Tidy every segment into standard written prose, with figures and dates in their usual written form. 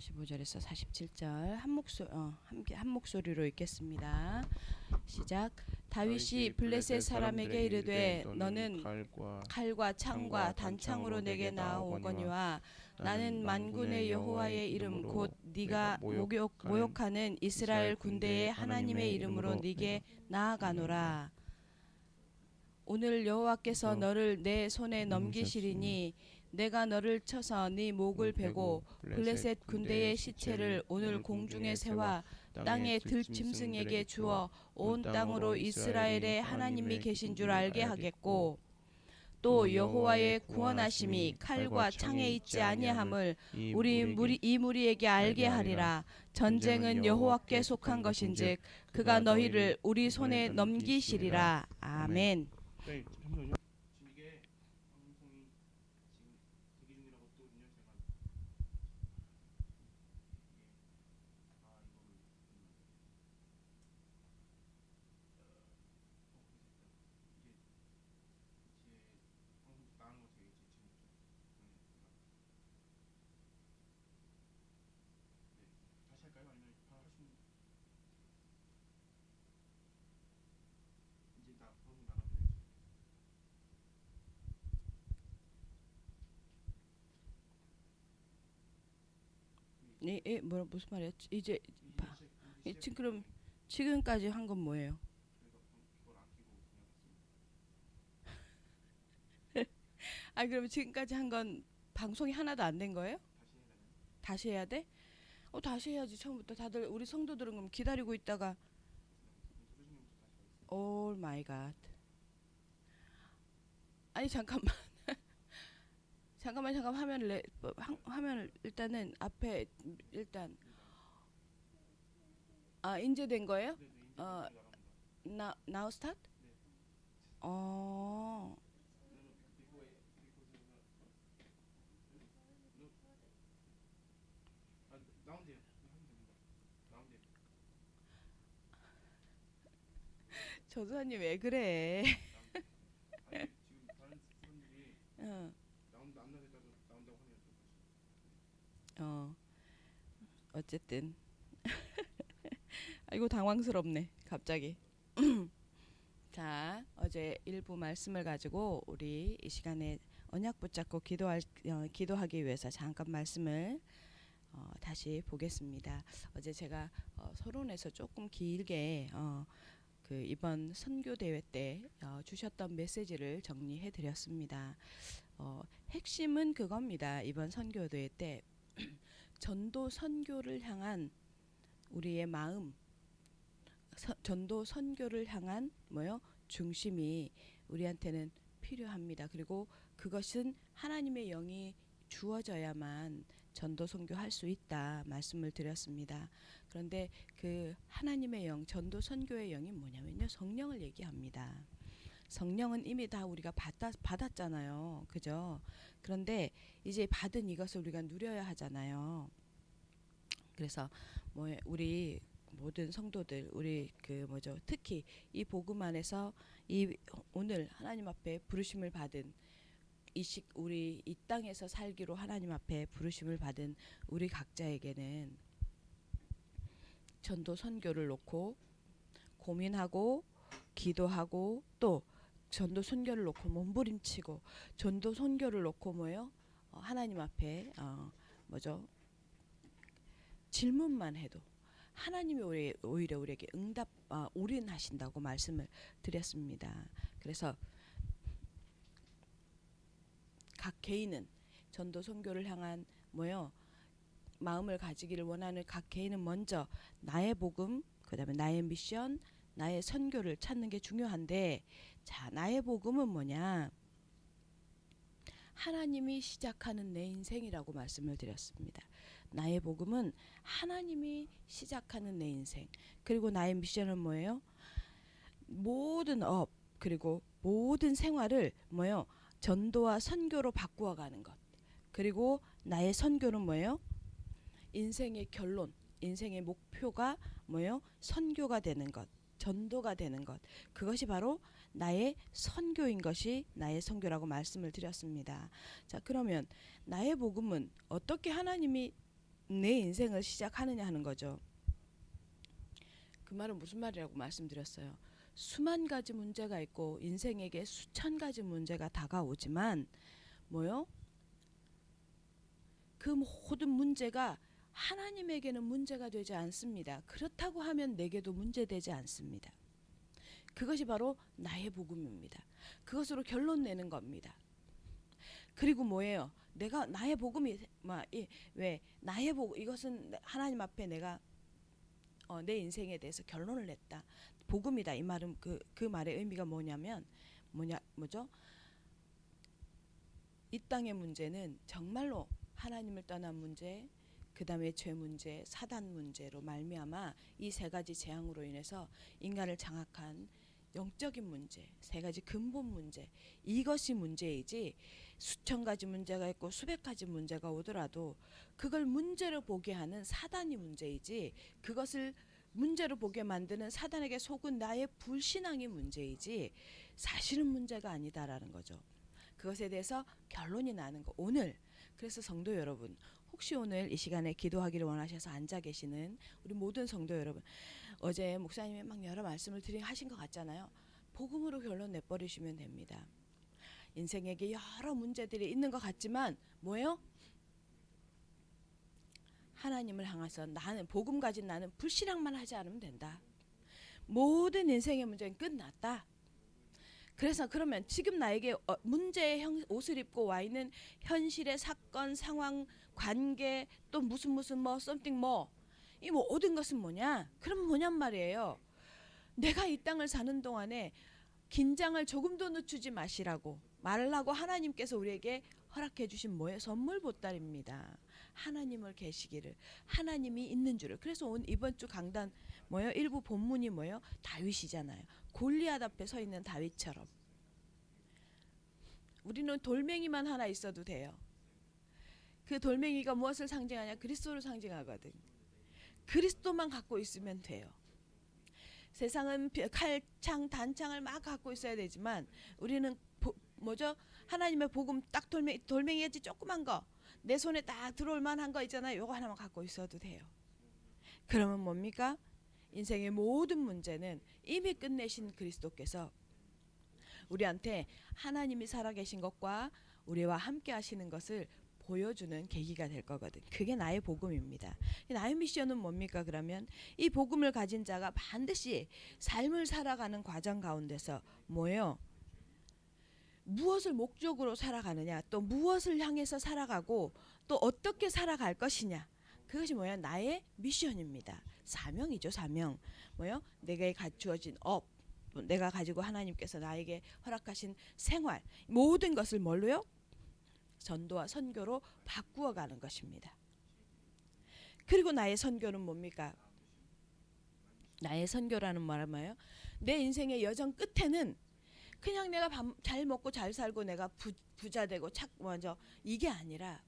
45절에서 47절 함께 한 목소리로 읽겠습니다. 시작. 다윗이 블레셋 사람에게 이르되 너는 칼과 창과 단창으로 내게 나아오거니와 나는 만군의 여호와의 이름 곧 네가 모욕하는 이스라엘 군대의 하나님의 이름으로 네게 나아가노라. 오늘 여호와께서 너를 내 손에 넘기시리니 내가 너를 쳐서 네 목을 베고 블레셋 군대의 시체를 오늘 공중에 세워 땅의 들짐승에게 주어 온 땅으로 이스라엘의 하나님이 계신 줄 알게 하겠고 또 여호와의 구원하심이 칼과 창에 있지 아니함을 이 무리에게 알게 하리라. 전쟁은 여호와께 속한 것인즉 그가 너희를 우리 손에 넘기시리라. 아멘. 네, 잠시만요. 지금 이게 방송이 지금 대기 중이라고 뜨거든요. 제가 이게 방송 나가는 거 되게 지금 다시 할까요? 아니면 바로 하시면 이제 나 방송 나가면 되죠. 뭐라 무슨 말이야? 이제 지금 그럼 지금까지 한 건 뭐예요? 이걸 안 끼고 그냥 했습니다. 그럼 지금까지 한 건 방송이 하나도 안 된 거예요? 다시 해야 돼? 다시 해야지. 처음부터 다들 우리 성도들은 그럼 기다리고 있다가 오 마이 갓. 아니 잠깐만. 잠깐만 화면을 일단은 앞에 일단 이제 된 거예요? now start? 나온대요. 하면 됩니다. 나온대요. 조수아님 왜 그래? 아니 지금 다른 사람들이 나온다 안 나겠다고 나온다고 하네요. 어쨌든 아이고 당황스럽네 갑자기. 자, 어제 일부 말씀을 가지고 우리 이 시간에 언약 붙잡고 기도하기 위해서 잠깐 말씀을 다시 보겠습니다. 어제 제가 서론에서 조금 길게 그 이번 선교 대회 때 주셨던 메시지를 정리해 드렸습니다. 핵심은 그겁니다. 이번 선교 대회 때 전도 선교를 향한 우리의 마음, 전도 선교를 향한 중심이 우리한테는 필요합니다. 그리고 그것은 하나님의 영이 주어져야만 전도 선교할 수 있다 말씀을 드렸습니다. 그런데 그 하나님의 영, 전도 선교의 영이 뭐냐면요, 성령을 얘기합니다. 성령은 이미 다 우리가 받았잖아요. 그죠? 그런데 이제 받은 이것을 우리가 누려야 하잖아요. 그래서 우리 모든 성도들, 우리 특히 이 복음 안에서 오늘 하나님 앞에 부르심을 받은 우리 이 땅에서 살기로 하나님 앞에 부르심을 받은 우리 각자에게는 전도 선교를 놓고 고민하고 기도하고 또 전도 선교를 놓고 몸부림치고 전도 선교를 놓고 하나님 앞에 질문만 해도 하나님이 오히려 우리에게 올인하신다고 말씀을 드렸습니다. 그래서 각 개인은 전도 선교를 향한 마음을 가지기를 원하는 각 개인은 먼저 나의 복음, 그다음에 나의 미션, 나의 선교를 찾는 게 중요한데, 자, 나의 복음은 뭐냐? 하나님이 시작하는 내 인생이라고 말씀을 드렸습니다. 나의 복음은 하나님이 시작하는 내 인생. 그리고 나의 미션은 뭐예요? 모든 그리고 모든 생활을 전도와 선교로 바꾸어 가는 것. 그리고 나의 선교는 뭐예요? 인생의 결론, 인생의 목표가 선교가 되는 것, 전도가 되는 것. 그것이 바로 나의 선교인 것이 나의 선교라고 말씀을 드렸습니다. 자, 그러면 나의 복음은 어떻게 하나님이 내 인생을 시작하느냐 하는 거죠. 그 말은 무슨 말이라고 말씀드렸어요. 수만 가지 문제가 있고 인생에게 수천 가지 문제가 다가오지만 뭐요? 그 모든 문제가 하나님에게는 문제가 되지 않습니다. 그렇다고 하면 내게도 문제되지 않습니다. 그것이 바로 나의 복음입니다. 그것으로 결론 내는 겁니다. 그리고 뭐예요? 내가 나의 복음이 왜 나의 복음 이것은 하나님 앞에 내가 내 인생에 대해서 결론을 냈다. 복음이다. 이 말은 그 말의 의미가 뭐죠? 이 땅의 문제는 정말로 하나님을 떠난 문제, 그 다음에 죄 문제, 사단 문제로 말미암아 이 세 가지 재앙으로 인해서 인간을 장악한 영적인 문제, 세 가지 근본 문제, 이것이 문제이지 수천 가지 문제가 있고 수백 가지 문제가 오더라도 그걸 문제로 보게 하는 사단이 문제이지 그것을 문제로 보게 만드는 사단에게 속은 나의 불신앙이 문제이지 사실은 문제가 아니다라는 거죠. 그것에 대해서 결론이 나는 거. 오늘 그래서 성도 여러분 혹시 오늘 이 시간에 기도하기를 원하셔서 앉아 계시는 우리 모든 성도 여러분 어제 목사님이 막 여러 말씀을 하신 것 같잖아요. 복음으로 결론 내버리시면 됩니다. 인생에게 여러 문제들이 있는 것 같지만 뭐예요? 하나님을 향해서 나는 복음 가진 나는 불신앙만 하지 않으면 된다. 모든 인생의 문제는 끝났다. 그래서 그러면 지금 나에게 문제의 옷을 입고 와 있는 현실의 사건, 상황, 관계 또 무슨 뭐 something 이 모든 것은 뭐냐? 그럼 뭐냔 말이에요. 내가 이 땅을 사는 동안에 긴장을 조금도 늦추지 마시라고 말라고 하나님께서 우리에게 허락해 주신 뭐예요? 선물 보따리입니다. 하나님을 계시기를 하나님이 있는 줄을. 그래서 오늘 이번 주 강단 뭐예요? 일부 본문이 뭐예요? 다윗이잖아요. 골리앗 앞에 서 있는 다윗처럼 우리는 돌멩이만 하나 있어도 돼요. 그 돌멩이가 무엇을 상징하냐? 그리스도를 상징하거든. 그리스도만 갖고 있으면 돼요. 세상은 칼창 단창을 막 갖고 있어야 되지만 우리는 하나님의 복음 딱 돌멩이같이 조그만 거 내 손에 딱 들어올 만한 거 있잖아요. 요거 하나만 갖고 있어도 돼요. 그러면 뭡니까? 인생의 모든 문제는 이미 끝내신 그리스도께서 우리한테 하나님이 살아계신 것과 우리와 함께 하시는 것을 보여주는 계기가 될 거거든. 그게 나의 복음입니다. 나의 미션은 뭡니까? 그러면 이 복음을 가진 자가 반드시 삶을 살아가는 과정 가운데서 뭐예요? 무엇을 목적으로 살아가느냐, 또 무엇을 향해서 살아가고 또 어떻게 살아갈 것이냐. 그것이 뭐야? 나의 미션입니다. 사명이죠. 사명. 뭐요? 내게 주어진 내가 가지고 하나님께서 나에게 허락하신 생활 모든 것을 뭘로요? 전도와 선교로 바꾸어가는 것입니다. 그리고 나의 선교는 뭡니까? 나의 선교라는 말은 뭐예요? 내 인생의 여정 끝에는 그냥 내가 잘 먹고 잘 살고 내가 부자 되고 먼저 이게 아니라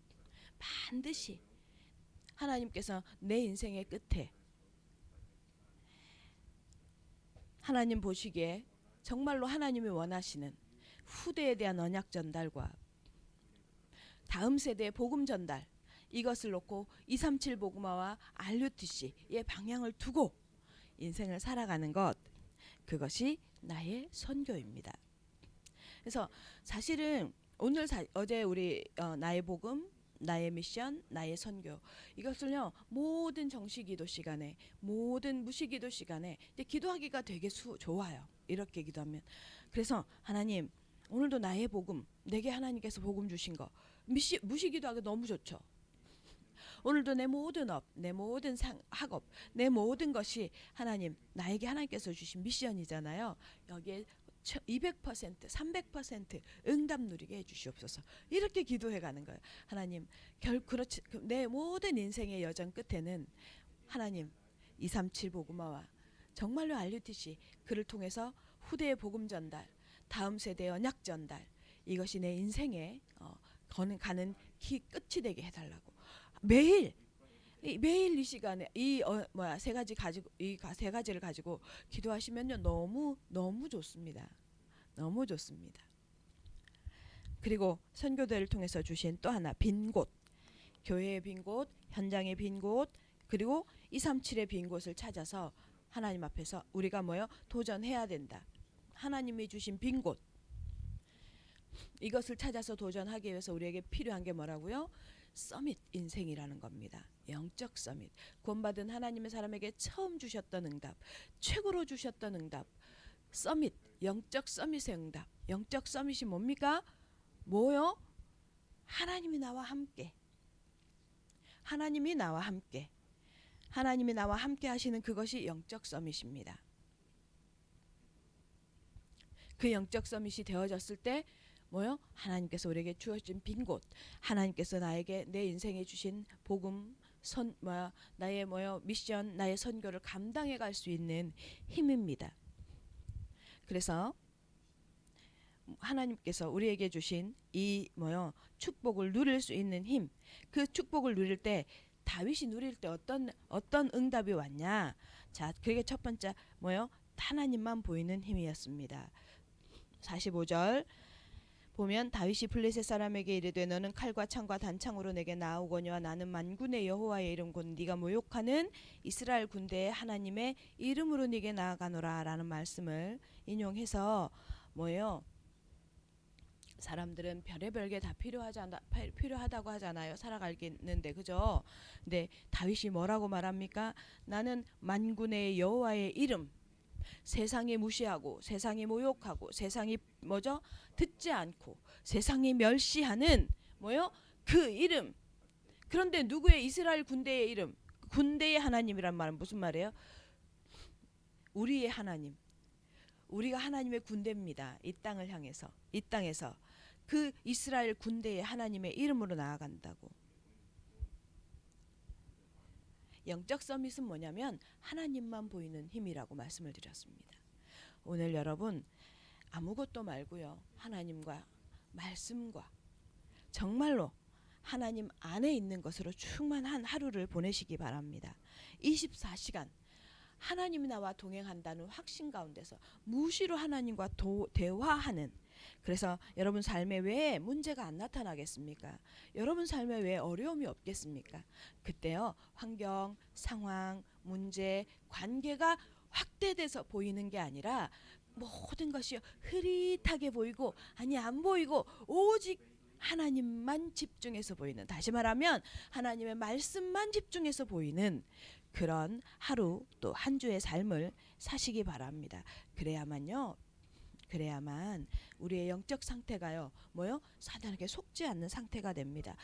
반드시 하나님께서 내 인생의 끝에 하나님 보시기에 정말로 하나님이 원하시는 후대에 대한 언약 전달과 다음 세대의 복음 전달 이것을 놓고 237 복음화와 RUTC의 방향을 두고 인생을 살아가는 것 그것이 나의 선교입니다. 그래서 사실은 오늘 어제 우리 나의 복음, 나의 미션, 나의 선교 이것을요 모든 정시기도 시간에 모든 무시기도 시간에 이제 기도하기가 되게 좋아요. 이렇게 기도하면 그래서 하나님 오늘도 나의 복음 내게 하나님께서 복음 주신 거 무시기도하기 너무 좋죠. 오늘도 내 모든 내 모든 학업, 내 모든 것이 하나님 나에게 하나님께서 주신 미션이잖아요. 여기에 200%, 300% 응답 누리게 해주시옵소서. 이렇게 기도해가는 거예요. 하나님, 그렇지 내 모든 인생의 여정 끝에는 하나님 237 복음화와 정말로 RUTC 그를 통해서 후대의 복음 전달, 다음 세대의 언약 전달 이것이 내 인생의 가는 끝이 되게 해달라고 매일 이 시간에 세 가지를 가지고 기도하시면요 너무 좋습니다. 너무 좋습니다. 그리고 선교대를 통해서 주신 또 하나 빈 곳 교회의 빈 곳 현장의 빈 곳, 그리고 237의 빈 곳을 찾아서 하나님 앞에서 우리가 뭐요? 도전해야 된다. 하나님이 주신 빈 곳, 이것을 찾아서 도전하기 위해서 우리에게 필요한 게 뭐라고요? 서밋 인생이라는 겁니다. 영적 서밋. 구원받은 하나님의 사람에게 처음 주셨던 응답, 최고로 주셨던 응답, 서밋, 영적 서밋의 응답. 영적 서밋이 뭡니까? 뭐요? 하나님이 나와 함께. 하나님이 나와 함께. 하나님이 나와 함께 하시는 그것이 영적 서밋입니다. 그 영적 서밋이 되어졌을 때 뭐요? 하나님께서 우리에게 주어진 빈 곳, 하나님께서 나에게 내 인생에 주신 복음, 나의 미션, 나의 선교를 감당해 갈 수 있는 힘입니다. 그래서 하나님께서 우리에게 주신 이 축복을 누릴 수 있는 힘, 그 축복을 누릴 때 다윗이 누릴 때 어떤 응답이 왔냐? 자, 그게 첫 번째 하나님만 보이는 힘이었습니다. 45절 보면 다윗이 블레셋 사람에게 이르되 너는 칼과 창과 단창으로 내게 나아오거니와 나는 만군의 여호와의 이름 곧 네가 모욕하는 이스라엘 군대의 하나님의 이름으로 네게 나아가노라 라는 말씀을 인용해서 사람들은 별의별 게 다 필요하다고 하잖아요. 살아가겠는데, 그죠? 근데 다윗이 뭐라고 말합니까? 나는 만군의 여호와의 이름, 세상이 무시하고 세상이 모욕하고 세상이 듣지 않고 세상이 멸시하는 그 이름. 그런데 누구의? 이스라엘 군대의 이름. 군대의 하나님이란 말은 무슨 말이에요? 우리의 하나님. 우리가 하나님의 군대입니다. 이 땅을 향해서, 이 땅에서 그 이스라엘 군대의 하나님의 이름으로 나아간다고. 영적 서밋은 뭐냐면 하나님만 보이는 힘이라고 말씀을 드렸습니다. 오늘 여러분 아무것도 말고요, 하나님과 말씀과 정말로 하나님 안에 있는 것으로 충만한 하루를 보내시기 바랍니다. 24시간 하나님이 나와 동행한다는 확신 가운데서 무시로 하나님과 대화하는, 그래서 여러분 삶에 왜 문제가 안 나타나겠습니까? 여러분 삶에 왜 어려움이 없겠습니까? 그때요, 환경, 상황, 문제, 관계가 확대돼서 보이는 게 아니라 모든 것이 흐릿하게 보이고 안 보이고 오직 하나님만 집중해서 보이는, 다시 말하면 하나님의 말씀만 집중해서 보이는 그런 하루 또 한 주의 삶을 사시기 바랍니다. 그래야만 우리의 영적 상태가요 사단에게 속지 않는 상태가 됩니다.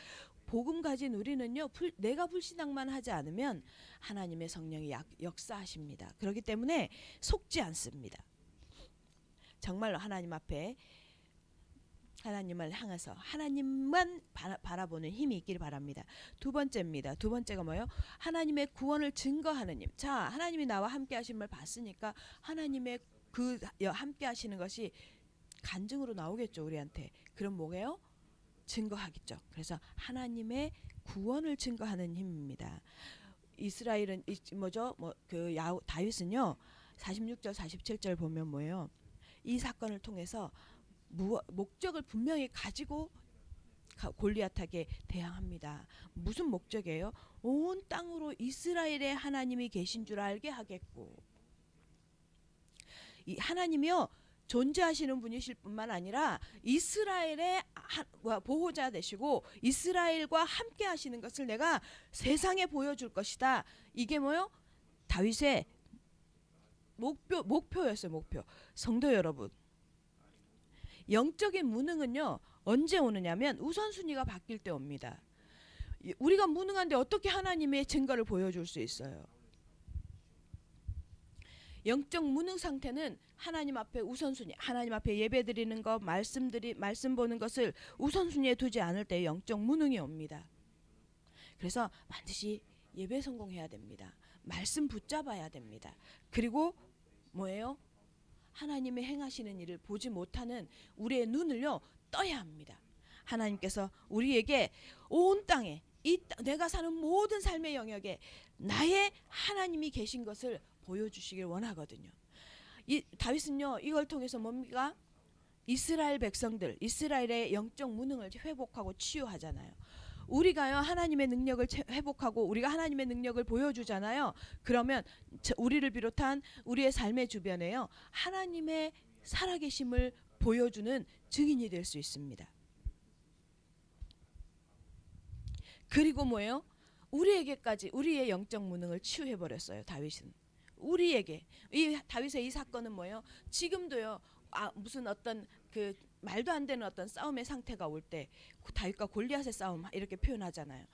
복음 가진 우리는요 내가 불신앙만 하지 않으면 하나님의 성령이 역사하십니다. 그렇기 때문에 속지 않습니다. 정말로 하나님 앞에 하나님을 향해서 하나님만 바라보는 힘이 있기를 바랍니다. 두 번째입니다. 두 번째가 하나님의 구원을 증거하는 힘. 자, 하나님이 나와 함께 하심을 봤으니까 하나님의 그 함께 하시는 것이 간증으로 나오겠죠, 우리한테. 그럼 뭐예요? 증거하겠죠. 그래서 하나님의 구원을 증거하는 힘입니다. 이스라엘은 다윗은요 46절 47절 보면 이 사건을 통해서 목적을 분명히 가지고 골리앗에게 대항합니다. 무슨 목적이에요? 온 땅으로 이스라엘의 하나님이 계신 줄 알게 하겠고, 이 하나님이요 존재하시는 분이실 뿐만 아니라 이스라엘의 보호자 되시고 이스라엘과 함께 하시는 것을 내가 세상에 보여줄 것이다. 이게 다윗의 목표였어요. 목표. 성도 여러분, 영적인 무능은요 언제 오느냐면 우선순위가 바뀔 때 옵니다. 우리가 무능한데 어떻게 하나님의 증거를 보여줄 수 있어요? 영적 무능 상태는 하나님 앞에 우선순위, 하나님 앞에 예배드리는 것, 말씀 보는 것을 우선순위에 두지 않을 때 영적 무능이 옵니다. 그래서 반드시 예배 성공해야 됩니다. 말씀 붙잡아야 됩니다. 그리고 하나님의 행하시는 일을 보지 못하는 우리의 눈을요 떠야 합니다. 하나님께서 우리에게 온 땅에 내가 사는 모든 삶의 영역에 나의 하나님이 계신 것을 보여주시길 원하거든요. 다윗은요 이걸 통해서 뭡니까? 이스라엘 백성들, 이스라엘의 영적 무능을 회복하고 치유하잖아요. 우리가요 하나님의 능력을 회복하고 우리가 하나님의 능력을 보여주잖아요. 그러면 우리를 비롯한 우리의 삶의 주변에요 하나님의 살아계심을 보여주는 증인이 될 수 있습니다. 그리고 뭐예요? 우리에게까지 우리의 영적 무능을 치유해 버렸어요. 다윗은 우리에게 이 다윗의 이 사건은 뭐예요? 지금도요 무슨 어떤 그 말도 안 되는 어떤 싸움의 상태가 올 때 다윗과 골리앗의 싸움 이렇게 표현하잖아요.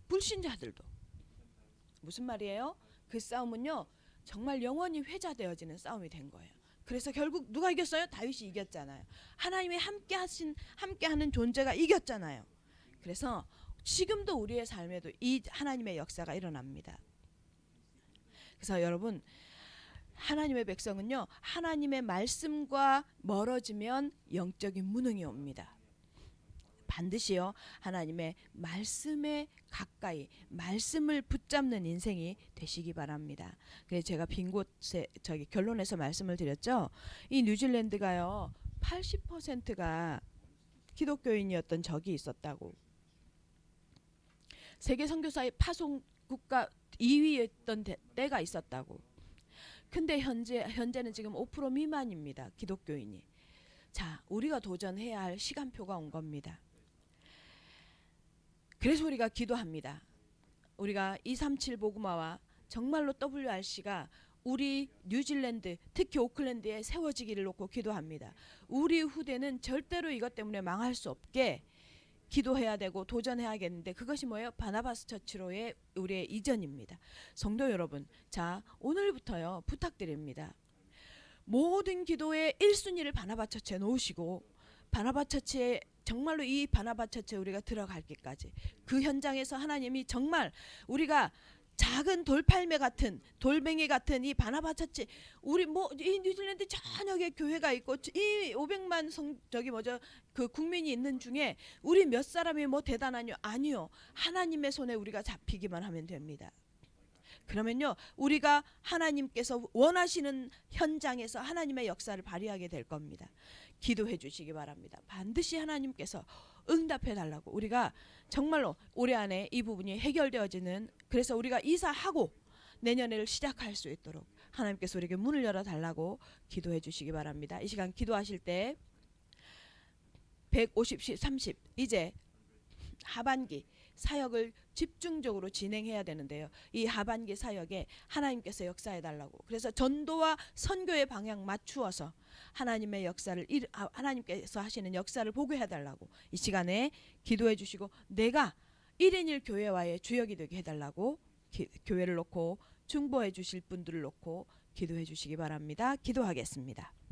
불신자들도 무슨 말이에요? 그 싸움은요 정말 영원히 회자되어지는 싸움이 된 거예요. 그래서 결국 누가 이겼어요? 다윗이 이겼잖아요. 하나님이 함께하는 존재가 이겼잖아요. 그래서 지금도 우리의 삶에도 이 하나님의 역사가 일어납니다. 그래서 여러분 하나님의 백성은요 하나님의 말씀과 멀어지면 영적인 무능이 옵니다. 반드시요 하나님의 말씀에 가까이 말씀을 붙잡는 인생이 되시기 바랍니다. 그래서 제가 빈 곳에 결론에서 말씀을 드렸죠. 이 뉴질랜드가요 80%가 기독교인이었던 적이 있었다고. 세계 선교사의 파송 국가 2위였던 때가 있었다고. 근데 현재는 지금 5% 미만입니다. 기독교인이. 자, 우리가 도전해야 할 시간표가 온 겁니다. 그래서 우리가 기도합니다. 우리가 237 복음화와 정말로 WRC가 우리 뉴질랜드 특히 오클랜드에 세워지기를 놓고 기도합니다. 우리 후대는 절대로 이것 때문에 망할 수 없게 기도해야 되고 도전해야겠는데 그것이 뭐예요? 바나바스 처치로의 우리의 이전입니다. 성도 여러분, 자 오늘부터요 부탁드립니다. 모든 기도의 1순위를 바나바 처치에 놓으시고 바나바 처치에 정말로 이 바나바 처치에 우리가 들어갈 때까지 그 현장에서 하나님이 정말 우리가 작은 돌팔매 같은 돌멩이 같은 이 바나바 처치 우리 뭐 이 뉴질랜드 전역에 교회가 있고 이 500만 그 국민이 있는 중에 우리 몇 사람이 뭐 대단하뇨? 아니요. 하나님의 손에 우리가 잡히기만 하면 됩니다. 그러면요 우리가 하나님께서 원하시는 현장에서 하나님의 역사를 발휘하게 될 겁니다. 기도해 주시기 바랍니다. 반드시 하나님께서 응답해 달라고. 우리가 정말로 올해 안에 이 부분이 해결되어지는 그래서 우리가 이사하고 내년에를 시작할 수 있도록 하나님께서 우리에게 문을 열어 달라고 기도해 주시기 바랍니다. 이 시간 기도하실 때 150, 30 이제 하반기 사역을 집중적으로 진행해야 되는데요. 이 하반기 사역에 하나님께서 역사해 달라고. 그래서 전도와 선교의 방향 맞추어서 하나님의 역사를 하나님께서 하시는 역사를 보게 해 달라고 이 시간에 기도해 주시고 내가 1인 1교회와의 주역이 되게 해 달라고 교회를 놓고 중보해 주실 분들을 놓고 기도해 주시기 바랍니다. 기도하겠습니다.